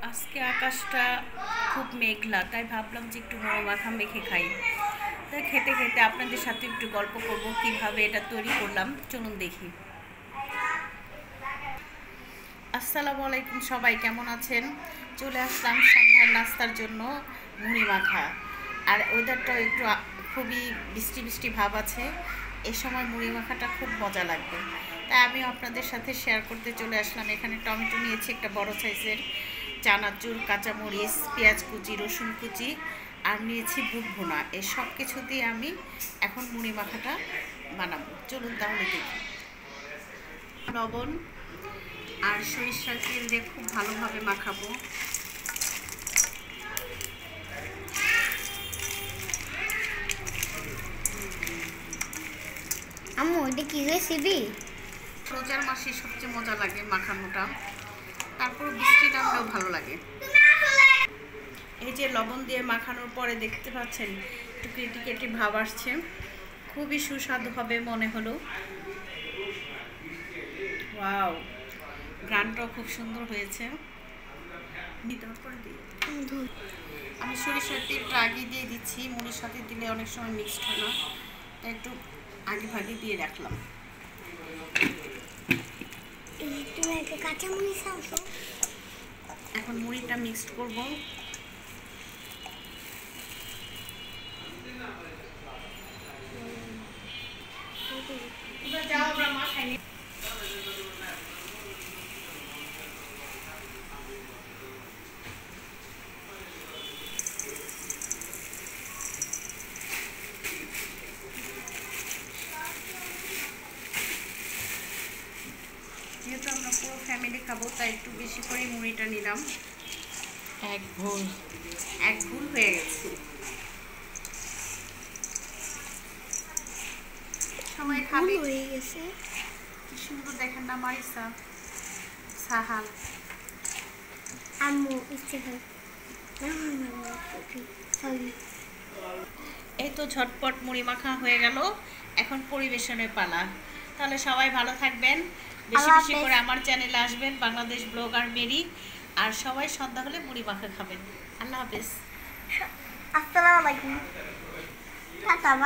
আজকে আকাশটা খুব মেঘলা, তাই ভাবলাম যে একটু মুড়ি মাখা মেখে খাই। তাই খেতে খেতে আপনাদের সাথে একটু গল্প করব কিভাবে এটা তৈরি করলাম, চলুন দেখি। আসসালামু আলাইকুম, সবাই কেমন আছেন? চলে আসলাম সন্ধ্যার নাস্তার জন্য মুড়ি মাখা। আর ওয়েদারটাও একটু খুবই বৃষ্টি বৃষ্টি ভাব আছে। এ সময় মুড়ি মাখাটা খুব মজা লাগবে, তাই আমি আপনাদের সাথে শেয়ার করতে চলে আসলাম। এখানে টমেটো নিয়েছি একটা বড় সাইজের, চানাচুর, কাঁচামরিচ, পেঁয়াজ কুচি, রসুন কুচি, আর নিয়েছি বুট ভুনা। এই সব কিছু দিয়ে আমি এখন মুড়ি মাখাটা বানাবো। চলুন তাহলে দেখি। লবণ আর সরিষার তেল দিয়ে খুব ভালোভাবে মাখাবো। আম্মু এটা কি রেসিপি? রোজার মাসে সবচেয়ে মজা লাগে মাখানোটা, তারপর বৃষ্টি নামলেও ভালো লাগে। এই যে লবণ দিয়ে মাখানোর পরে দেখতে পাচ্ছেন একটু কেটে কেটে ভাব আসছে, খুবই সুস্বাদু হবে মনে হলো। ওয়াও, গ্রানটাও খুব সুন্দর হয়েছে। আমি সরিষার তেলটা আগে দিয়ে দিচ্ছি, মুড়ির সাথে দিলে অনেক সময় মিক্সড হয় না, তাই একটু আগে ভাগে দিয়ে রাখলাম। এখন মুড়িটা মিক্সড করব। যেহেতু আমরা পুরো ফ্যামিলি খাবো, তাই একটু বেশি করে মুড়িটা নিলাম। এক ভুল হয়ে গেছে। সবাই খাবে। হয়ে গেছে। কি সুন্দর দেখেন না মারিসা, সাহাল। আম্মু ইচ্ছে করে সরি। এই তো ঝটপট মুড়ি মাখা হয়ে গেল, এখন পরিবেশনের পালা। তাহলে সবাই ভালো থাকবেন, বেশি বেশি করে আমার চ্যানেলে আসবেন, বাংলাদেশ ব্লগার মেরি। আর সবাই সন্ধ্যা হলে মুড়ি মাখা খাবেন। আল্লাহ হাফেজ। আসসালামু আলাইকুম। টাটা।